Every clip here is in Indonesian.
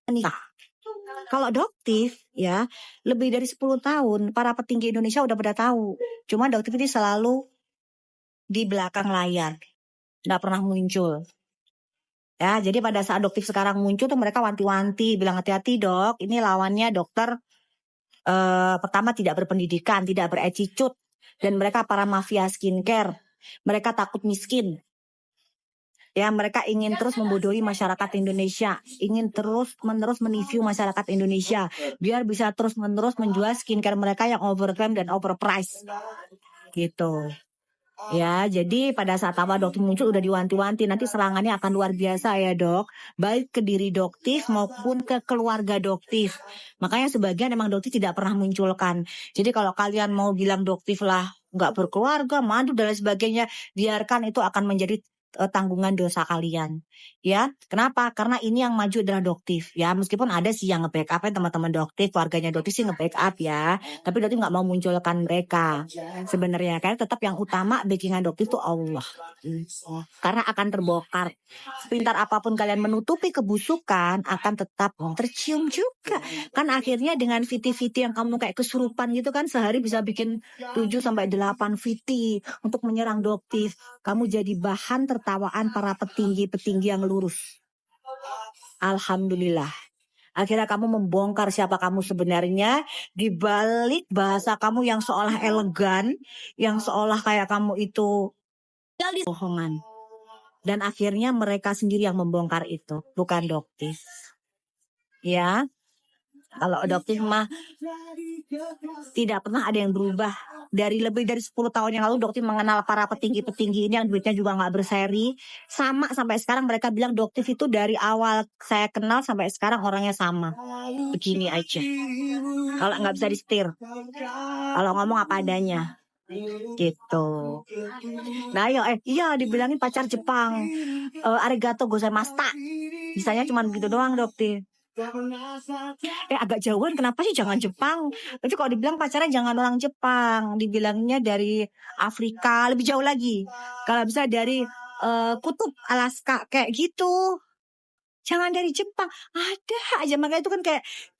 Nah, kalau Doktif ya lebih dari 10 tahun para petinggi Indonesia udah pada tahu. Cuma Doktif ini selalu di belakang layar, nggak pernah muncul. Ya, jadi pada saat Doktif sekarang muncul tuh mereka wanti-wanti bilang hati-hati dok, ini lawannya dokter pertama tidak berpendidikan, tidak berattitude, dan mereka para mafia skincare. Mereka takut miskin. Ya, mereka ingin terus membodohi masyarakat Indonesia, ingin terus-menerus menipu masyarakat Indonesia, biar bisa terus-menerus menjual skincare mereka yang overclaim dan overpriced, gitu. Ya, jadi pada saat awal Doktif muncul udah diwanti-wanti nanti serangannya akan luar biasa ya dok, baik ke diri Doktif maupun ke keluarga Doktif. Makanya sebagian emang Doktif tidak pernah munculkan. Jadi kalau kalian mau bilang Doktif lah nggak berkeluarga, mandu dan lain sebagainya, biarkan itu akan menjadi tanggungan dosa kalian. Ya, kenapa? Karena ini yang maju adalah Doktif. Ya, meskipun ada sih yang nge-backup ya teman-teman Doktif, keluarganya Doktif sih nge-backup ya. Tapi Doktif nggak mau munculkan mereka. Sebenarnya kan tetap yang utama backingan Doktif itu Allah. Karena akan terbongkar. Pintar apapun kalian menutupi kebusukan akan tetap tercium juga. Kan akhirnya dengan VT-VT yang kamu kayak kesurupan gitu kan sehari bisa bikin 7-8 VT untuk menyerang Doktif. Kamu jadi bahan tertawaan para petinggi-petinggi yang lurus. Alhamdulillah. Akhirnya kamu membongkar siapa kamu sebenarnya di balik bahasa kamu yang seolah elegan, yang seolah kayak kamu itu bohongan. Dan akhirnya mereka sendiri yang membongkar itu, bukan Doktif. Ya, kalau Doktif mah tidak pernah ada yang berubah. Dari lebih dari 10 tahun yang lalu Doktif mengenal para petinggi-petinggi ini yang duitnya juga gak berseri. Sama sampai sekarang mereka bilang Doktif itu dari awal saya kenal sampai sekarang orangnya sama. Begini aja. Kalau gak bisa disetir. Kalau ngomong apa adanya. Gitu. Nah iya dibilangin pacar Jepang. Arigato gozaimashita. Bisanya cuma begitu doang Doktif. Agak jauhan kenapa sih jangan Jepang. Tapi kalau dibilang pacarnya jangan orang Jepang, dibilangnya dari Afrika, lebih jauh lagi. Kalau bisa dari kutub Alaska kayak gitu. Jangan dari Jepang. Ada aja, makanya itu kan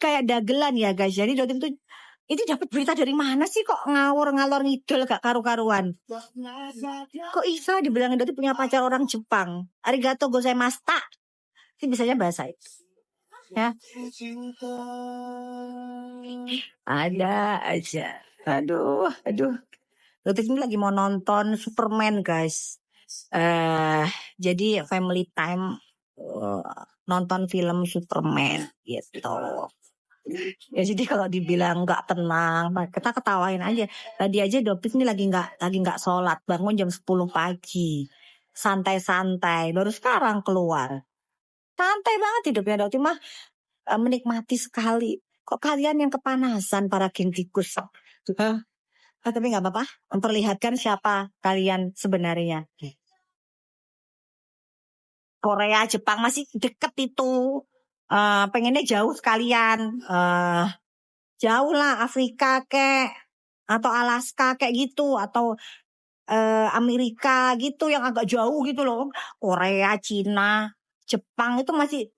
kayak dagelan ya guys. Jadi Doktif itu ini dapat berita dari mana sih kok ngawur ngalor ngidul gak karu-karuan. Kok bisa dibilangin Doktif punya pacar orang Jepang. Arigato gozaimashita. Ini bisanya bahasa itu. Ya. Ada aja. Aduh. Doktif ini lagi mau nonton Superman guys. Jadi family time nonton film Superman gitu. Ya jadi kalau dibilang nggak tenang, kita ketawain aja. Tadi aja Doktif ini lagi nggak sholat, bangun jam 10 pagi, santai-santai, baru sekarang keluar. Santai banget hidupnya Doktif mah, menikmati sekali. Kok kalian yang kepanasan para geng tikus? Tapi nggak apa-apa, memperlihatkan siapa kalian sebenarnya. Korea, Jepang masih deket itu. Pengennya jauh sekalian. Jauh lah Afrika kek atau Alaska kayak gitu atau Amerika gitu yang agak jauh gitu loh. Korea, Cina, Jepang itu masih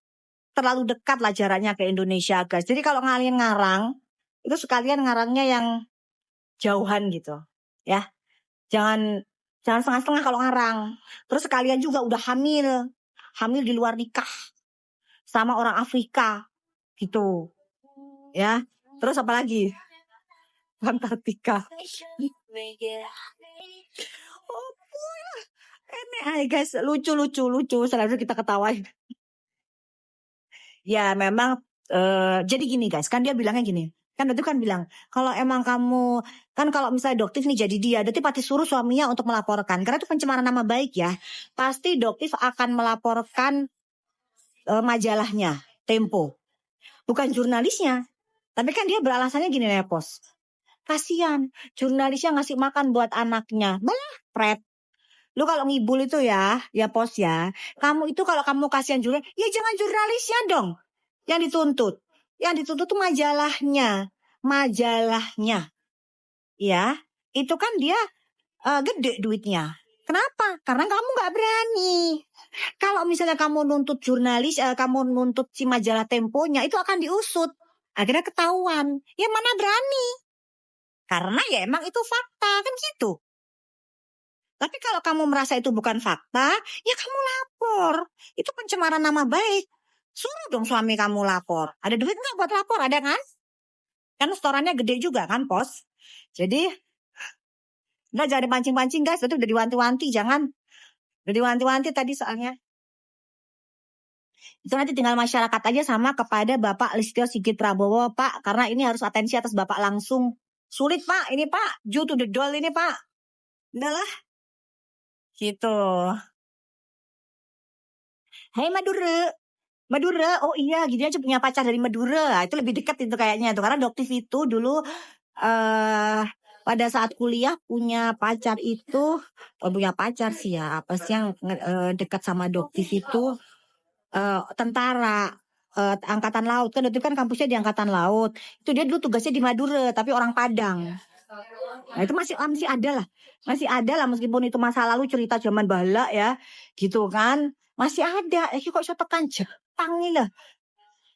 terlalu dekat lah jaraknya ke Indonesia guys. Jadi kalau kalian ngarang itu sekalian ngarangnya yang jauhan gitu ya. Jangan setengah-setengah kalau ngarang. Terus sekalian juga udah hamil di luar nikah sama orang Afrika gitu ya. Terus apa lagi? Antartika. Oh boy lah. Ini guys lucu selalu kita ketawain. Ya memang jadi gini guys, kan dia bilangnya gini. Kan Doktif kan bilang, kalau emang kamu kan kalau misalnya Doktif nih jadi dia, Doktif pasti suruh suaminya untuk melaporkan karena itu pencemaran nama baik ya. Pasti Doktif akan melaporkan majalahnya, Tempo. Bukan jurnalisnya. Tapi kan dia beralasannya gini ya, Pos. Kasian, jurnalisnya ngasih makan buat anaknya. Malah, Pret. Lu kalau ngibul itu ya Pos ya. Kamu itu kalau kamu kasihan jurnalis, ya jangan jurnalisnya dong. Yang dituntut. Yang dituntut tuh majalahnya. Ya. Itu kan dia gede duitnya. Kenapa? Karena kamu nggak berani. Kalau misalnya kamu nuntut jurnalis, kamu nuntut si majalah Temponya, itu akan diusut. Akhirnya ketahuan. Ya mana berani. Karena ya emang itu fakta, kan gitu. Tapi kalau kamu merasa itu bukan fakta, ya kamu lapor. Itu pencemaran nama baik. Suruh dong suami kamu lapor. Ada duit nggak buat lapor? Ada kan? Kan setorannya gede juga kan, Pos. Jadi, nggak jangan dipancing-pancing guys. Itu udah diwanti-wanti, jangan. Udah diwanti-wanti tadi soalnya. Itu nanti tinggal masyarakat aja sama kepada Bapak Listio Sigit Prabowo, Pak. Karena ini harus atensi atas Bapak langsung. Sulit, Pak. Ini, Pak. Due to the doll ini, Pak. Udah lah. Gitu. Hai Madura. Madura, oh iya, gini aja punya pacar dari Madura. Itu lebih dekat itu kayaknya tuh. Karena Doktif itu dulu pada saat kuliah punya pacar itu, punya pacar sih ya, apa sih yang dekat sama Doktif itu tentara angkatan laut. Kan Doktif kan kampusnya di angkatan laut. Itu dia dulu tugasnya di Madura, tapi orang Padang. Nah itu masih ada lah, meskipun itu masa lalu cerita zaman bala ya, gitu kan, masih ada. Kok iso tekan Jepang nih lah.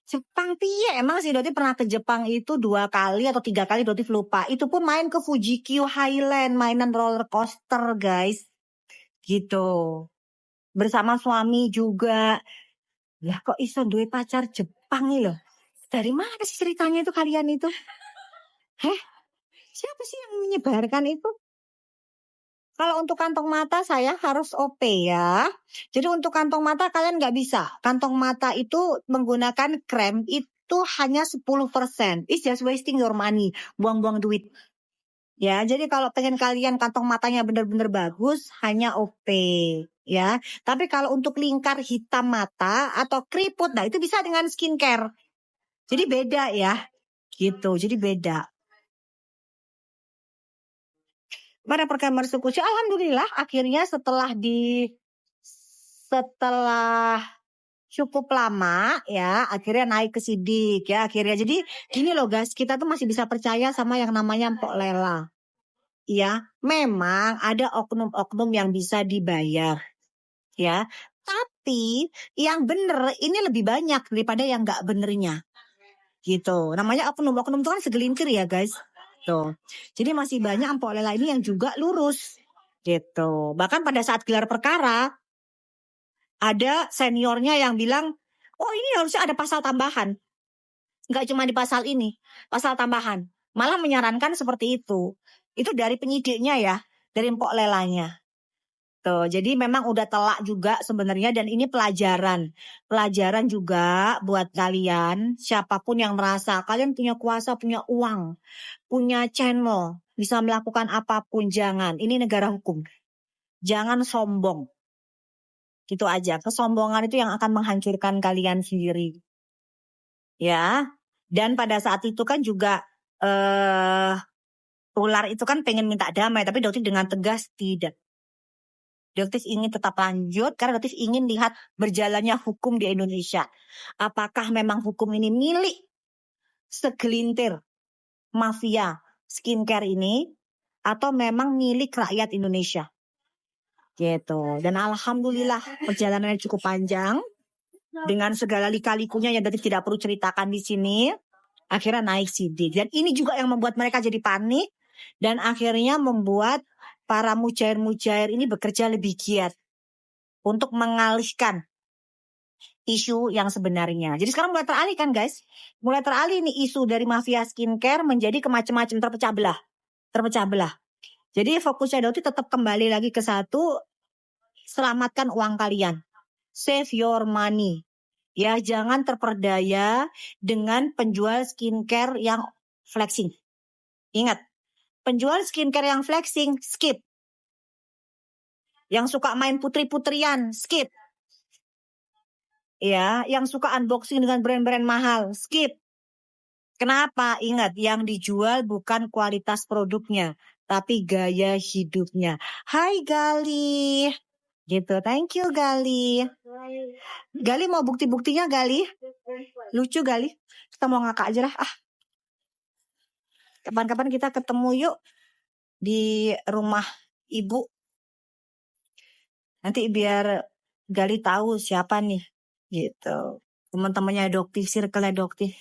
Jepang piye emang sih Doti pernah ke Jepang itu 2 kali atau 3 kali Doti lupa. Itu pun main ke Fuji-Q Highland, mainan roller coaster guys. Gitu. Bersama suami juga. Lah kok iso duwe pacar Jepang nih loh. Dari mana sih ceritanya itu kalian itu? Siapa sih yang menyebarkan itu? Kalau untuk kantong mata saya harus OP ya. Jadi untuk kantong mata kalian nggak bisa. Kantong mata itu menggunakan krem itu hanya 10%. It's just wasting your money. Buang-buang duit. Ya, jadi kalau pengen kalian kantong matanya benar-benar bagus, hanya OP. Ya, tapi kalau untuk lingkar hitam mata atau keriput, nah itu bisa dengan skincare. Jadi beda ya. Gitu, jadi beda. Pada program persekusi, alhamdulillah akhirnya setelah cukup lama ya, akhirnya naik ke sidik ya akhirnya. Jadi gini loh guys, kita tuh masih bisa percaya sama yang namanya Mpok Lela. Ya, memang ada oknum-oknum yang bisa dibayar. Ya, tapi yang bener ini lebih banyak daripada yang nggak benernya. Gitu. Namanya oknum-oknum itu kan segelintir ya guys. Tuh. Jadi masih banyak Mpok Lela ini yang juga lurus. Gitu. Bahkan pada saat gelar perkara ada seniornya yang bilang, oh ini harusnya ada pasal tambahan. Nggak cuma di pasal ini, pasal tambahan. Malah menyarankan seperti itu. Itu dari penyidiknya ya, dari Mpok Lelanya. Tuh, jadi memang udah telak juga sebenarnya dan ini pelajaran. Pelajaran juga buat kalian, siapapun yang merasa kalian punya kuasa, punya uang, punya channel, bisa melakukan apapun, jangan. Ini negara hukum. Jangan sombong. Gitu aja. Kesombongan itu yang akan menghancurkan kalian sendiri. Ya. Dan pada saat itu kan juga ular itu kan pengen minta damai, tapi Doktif dengan tegas tidak. Doktif ingin tetap lanjut karena Doktif ingin lihat berjalannya hukum di Indonesia. Apakah memang hukum ini milik segelintir mafia skincare ini atau memang milik rakyat Indonesia? Gitu. Dan alhamdulillah perjalanannya cukup panjang dengan segala lika-likunya yang Doktif tidak perlu ceritakan di sini. Akhirnya naik sidik. Dan ini juga yang membuat mereka jadi panik dan akhirnya membuat para mujair-mujair ini bekerja lebih giat untuk mengalihkan isu yang sebenarnya. Jadi sekarang mulai teralih kan guys? Mulai teralih nih isu dari mafia skincare menjadi ke macam-macam, terpecah belah. Jadi fokusnya Dauti tetap kembali lagi ke satu, selamatkan uang kalian. Save your money. Ya, jangan terperdaya dengan penjual skincare yang flexing. Ingat, penjual skincare yang flexing, skip. Yang suka main putri-putrian, skip. Ya, yang suka unboxing dengan brand-brand mahal, skip. Kenapa? Ingat, yang dijual bukan kualitas produknya, tapi gaya hidupnya. Hai Gali. Gitu, thank you Gali. Gali mau bukti-buktinya Gali? Lucu Gali. Kita mau ngakak aja lah. Kapan-kapan kita ketemu yuk di rumah ibu. Nanti biar Gali tahu siapa nih, gitu. Teman-temannya Doktif, circle-nya Doktif.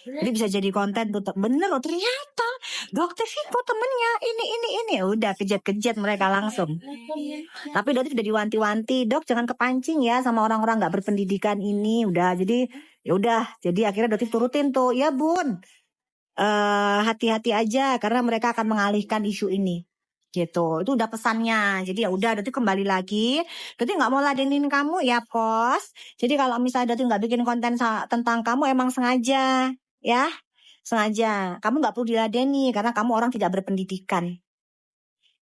Jadi bisa jadi konten tuh. Bener loh, ternyata Doktif itu temennya ini. Udah kejat-kejat mereka langsung. Tapi Doktif udah diwanti-wanti, Dok jangan kepancing ya sama orang-orang nggak berpendidikan ini. Udah, jadi ya udah. Jadi akhirnya Doktif turutin tuh, ya Bun. Hati-hati aja karena mereka akan mengalihkan isu ini, gitu. Itu udah pesannya. Jadi ya udah, Doti kembali lagi. Doti nggak mau ladenin kamu ya, Pos. Jadi kalau misalnya Doti nggak bikin konten tentang kamu emang sengaja, ya, sengaja. Kamu nggak perlu diladeni karena kamu orang tidak berpendidikan.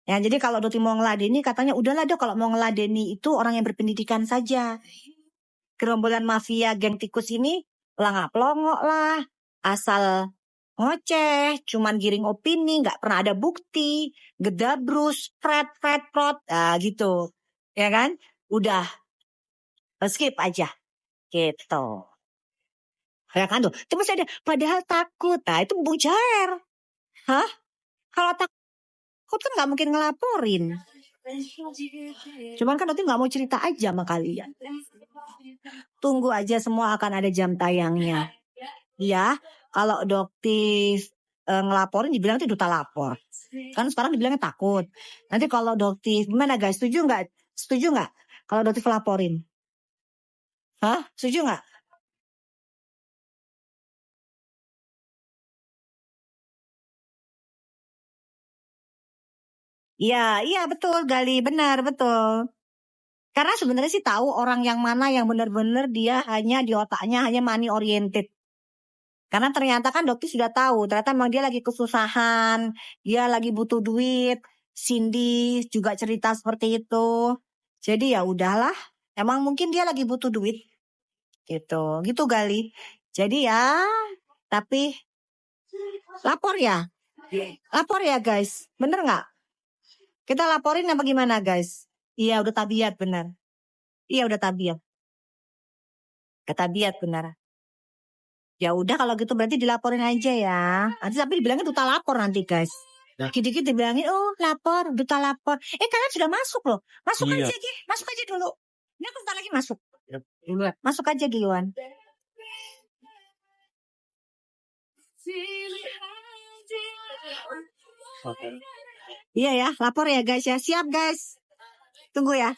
Ya, jadi kalau Doti mau ngeladeni katanya udahlah Dok, kalau mau ngeladeni itu orang yang berpendidikan saja. Gerombolan mafia geng tikus ini pelangak-pelongok lah, asal ngoceh, cuman giring opini, nggak pernah ada bukti, gedabrus, prot, gitu, ya kan? Udah, skip aja, gitu. Ya kan tuh, terus ada, padahal takut, nah itu bujar, hah? Kalau takut kan nggak mungkin ngelaporin. Cuman kan nanti nggak mau cerita aja sama kalian. Tunggu aja, semua akan ada jam tayangnya. Ya, kalau Doktif ngelaporin dibilang itu duta lapor. Kan sekarang dibilangnya takut. Nanti kalau Doktif, gimana guys? Setuju nggak? Setuju nggak? Kalau Doktif laporin? Hah? Setuju nggak? Iya betul Gali, benar betul. Karena sebenarnya sih tahu orang yang mana yang benar-benar dia hanya di otaknya hanya money oriented. Karena ternyata kan Doktif sudah tahu, ternyata memang dia lagi kesusahan, dia lagi butuh duit. Cindy juga cerita seperti itu. Jadi ya udahlah, emang mungkin dia lagi butuh duit. Gitu Gali. Jadi ya, tapi lapor ya guys, bener nggak? Kita laporin apa gimana guys? Iya udah tabiat bener. Iya udah tabiat. Ketabiat bener. Ya udah kalau gitu berarti dilaporin aja ya. Nanti tapi dibilangin duta lapor nanti guys. Dikit-dikit dibilangin oh lapor, duta lapor. Kalian sudah masuk loh. Masuk aja masuk aja dulu. Ini aku bentar lagi masuk. Masuk aja duluan. Iya ya, lapor ya guys ya. Siap guys. Tunggu ya.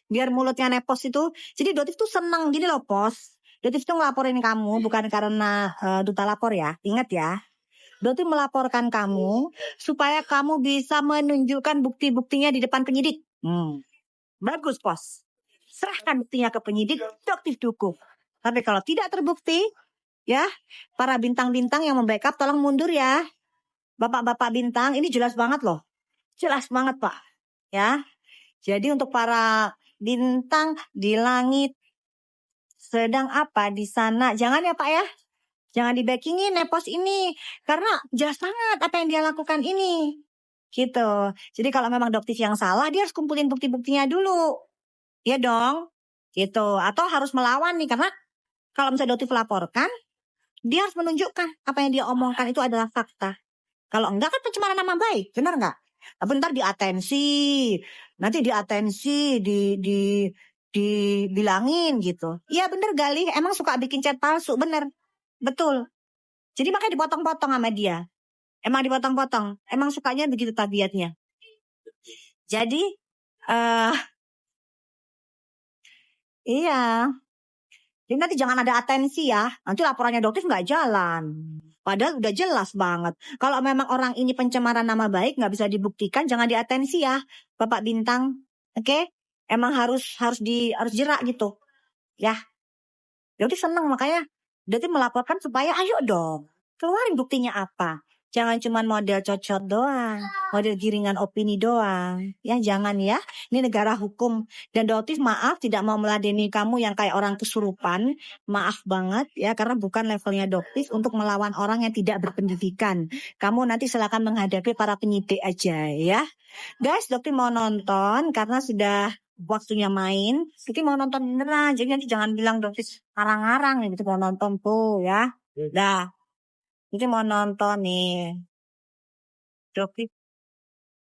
Biar mulutnya nepos itu. Jadi Dotif tuh seneng gini loh Pos. Dotif tuh ngelaporin kamu bukan karena duta lapor ya. Ingat ya. Dotif melaporkan kamu supaya kamu bisa menunjukkan bukti-buktinya di depan penyidik. Bagus Pos. Serahkan buktinya ke penyidik, Dotif dukung. Tapi kalau tidak terbukti, ya para bintang-bintang yang membackup tolong mundur ya. Bapak-bapak bintang ini jelas banget loh. Jelas banget Pak. Ya. Jadi untuk para bintang di langit sedang apa di sana? Jangan ya Pak ya. Jangan di-backingin nepos ini. Karena jelas banget apa yang dia lakukan ini. Gitu. Jadi kalau memang Doktif yang salah, dia harus kumpulin bukti-buktinya dulu. Iya dong. Gitu. Atau harus melawan nih. Karena kalau misalnya Doktif laporkan, dia harus menunjukkan apa yang dia omongkan itu adalah fakta. Kalau enggak kan pencemaran nama baik. Benar enggak? Tapi ntar nanti dibilangin gitu. Iya bener Gali, emang suka bikin chat palsu, bener, betul. Jadi makanya dipotong-potong sama dia. Emang dipotong-potong, emang sukanya begitu tabiatnya. Jadi, iya. Jadi nanti jangan ada atensi ya, nanti laporannya Doktif nggak jalan. Padahal udah jelas banget. Kalau memang orang ini pencemaran nama baik nggak bisa dibuktikan, jangan diatensi ya, Bapak Bintang. Oke? Emang harus jerak gitu. Ya. Doktif seneng makanya Doktif melaporkan supaya ayo dong, keluarin buktinya apa. Jangan cuma model cocot doang, model giringan opini doang. Ya jangan ya, ini negara hukum. Dan Doktif maaf tidak mau meladeni kamu yang kayak orang kesurupan. Maaf banget ya, karena bukan levelnya Doktif untuk melawan orang yang tidak berpendidikan. Kamu nanti silakan menghadapi para penyidik aja ya. Guys, Doktif mau nonton karena sudah waktunya main. Doktif mau nonton beneran, jadi nanti jangan bilang Doktif ngarang-ngarang gitu mau nonton tuh ya. Dah. Ini mau nonton nih. Doktif